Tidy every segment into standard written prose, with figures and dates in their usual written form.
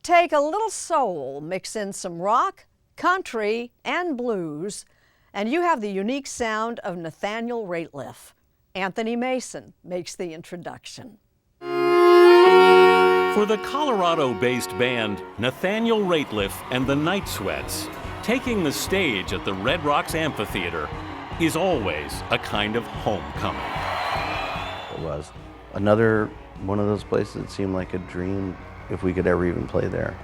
Take a little soul, mix in some rock, country, and blues, and you have the unique sound of Nathaniel Rateliff. Anthony Mason makes the introduction. For the Colorado-based band Nathaniel Rateliff and the Night Sweats, taking the stage at the Red Rocks Amphitheater is always a kind of homecoming. It was another one of those places that seemed like a dream if we could ever even play there.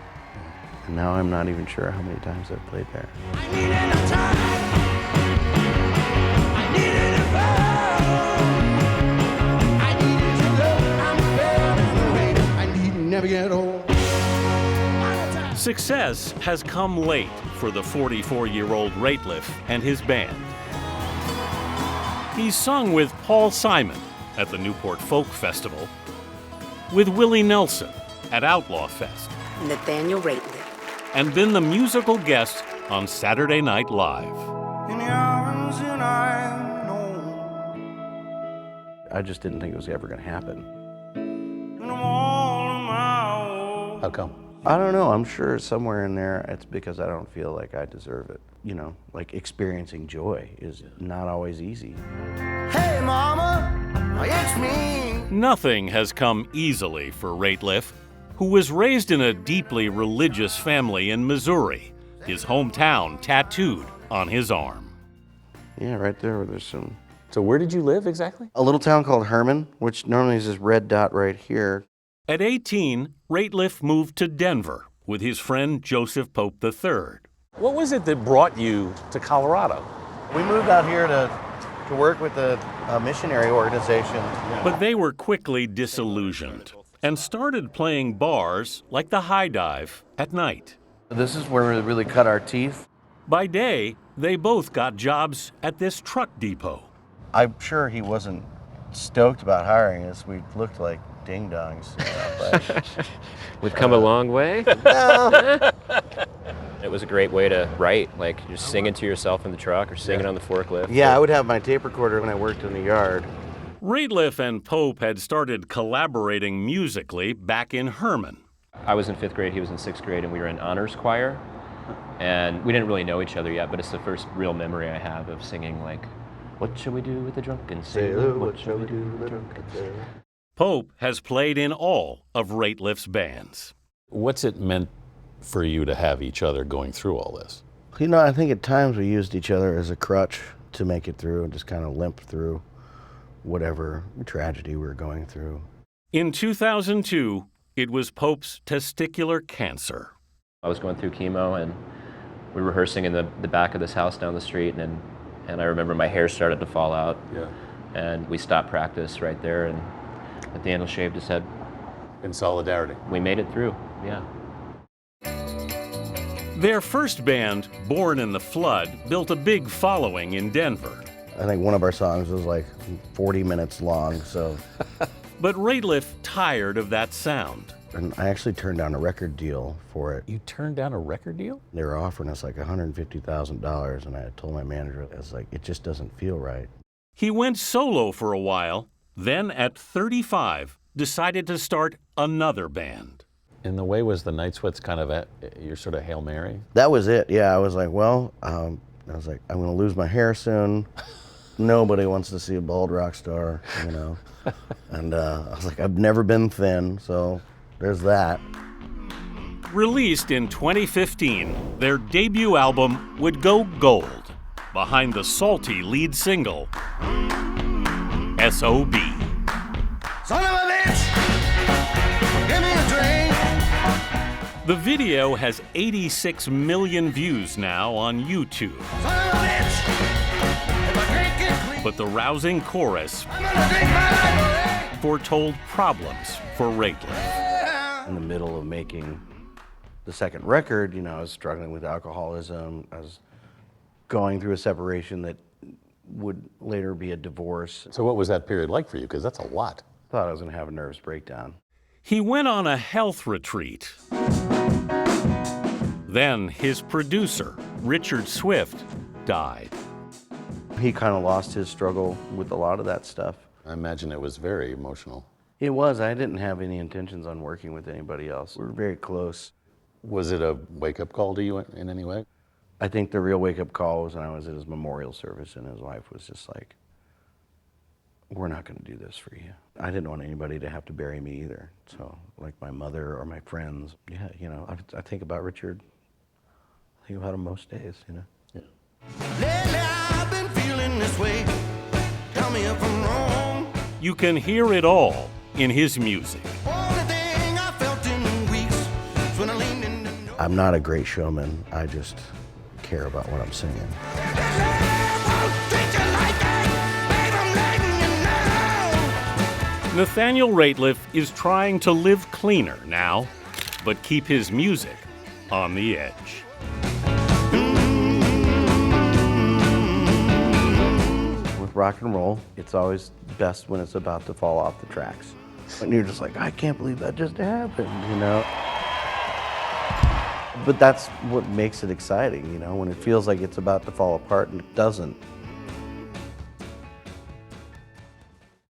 And now I'm not even sure how many times I've played there. I needed a time. I needed a vow. I needed to love. I'm better than the rain. I need to never get old. Success has come late for the 44-year-old Rateliff and his band. He's sung with Paul Simon at the Newport Folk Festival, with Willie Nelson at Outlaw Fest, Nathaniel Rateliff, and been the musical guest on Saturday Night Live. In the arms and I know. I just didn't think it was ever going to happen. And I'm all in my own. How come? I don't know. I'm sure somewhere in there it's because I don't feel like I deserve it. You know, like experiencing joy is not always easy. Hey, mama, it's me. Nothing has come easily for Rateliff, who was raised in a deeply religious family in Missouri, his hometown tattooed on his arm. Yeah, right there where there's some... So where did you live exactly? A little town called Herman, which normally is this red dot right here. At 18, Rateliff moved to Denver with his friend Joseph Pope III. What was it that brought you to Colorado? We moved out here to work with a missionary organization. But they were quickly disillusioned and started playing bars like the High Dive at night. This is where we really cut our teeth. By day, they both got jobs at this truck depot. I'm sure he wasn't stoked about hiring us. We looked like ding-dongs. We've come a long way. No. It was a great way to write, like just singing to yourself in the truck or singing on the forklift. Yeah, I would have my tape recorder when I worked in the yard. Rateliff and Pope had started collaborating musically back in Herman. I was in 5th grade, he was in 6th grade, and we were in honors choir. And we didn't really know each other yet, but it's the first real memory I have of singing like, "What shall we do with the drunken sailor? What shall we do with the drunken sailor?" Pope has played in all of Rateliff's bands. What's it meant for you to have each other going through all this? You know, I think at times we used each other as a crutch to make it through and just kind of limp through whatever tragedy we were going through. In 2002, it was Pope's testicular cancer. I was going through chemo, and we were rehearsing in the back of this house down the street, and I remember my hair started to fall out. Yeah. And we stopped practice right there, and Nathaniel shaved his head. In solidarity. We made it through, yeah. Their first band, Born in the Flood, built a big following in Denver. I think one of our songs was like 40 minutes long, so. But Rateliff tired of that sound. And I actually turned down a record deal for it. You turned down a record deal? They were offering us like $150,000, and I told my manager, I was like, it just doesn't feel right. He went solo for a while, then at 35, decided to start another band. In the way was the Night Sweats kind of your sort of Hail Mary? That was it, yeah. I was like, well, I'm gonna lose my hair soon. Nobody wants to see a bald rock star, you know. And I was like, I've never been thin, so there's that. Released in 2015, their debut album would go gold behind the salty lead single, S.O.B. Son of a bitch, give me a drink. The video has 86 million views now on YouTube. Son of a bitch, if I drink it clean, But the rousing chorus I'm gonna drink my life away. foretold problems for Rateliff. In the middle of making the second record, you know, I was struggling with alcoholism. I was going through a separation that would later be a divorce. So what was that period like for you? Because that's a lot. Thought I was gonna have a nervous breakdown. He went on a health retreat. Then his producer, Richard Swift, died. He kind of lost his struggle with a lot of that stuff. I imagine it was very emotional. It was. I didn't have any intentions on working with anybody else. We were very close. Was it a wake-up call to you in any way? I think the real wake-up call was when I was at his memorial service, and his wife was just like, we're not going to do this for you. I didn't want anybody to have to bury me either. So, like my mother or my friends, yeah, you know, I think about Richard. I think about him most days, you know. Yeah. Lately I've been feeling this way. Tell me if I'm wrong. You can hear it all in his music. Only thing I felt in weeks was when I leaned in the know. I'm not a great showman. I just care about what I'm singing. Nathaniel Rateliff is trying to live cleaner now, but keep his music on the edge. With rock and roll, it's always best when it's about to fall off the tracks. And you're just like, I can't believe that just happened, you know? But that's what makes it exciting, you know, when it feels like it's about to fall apart and it doesn't.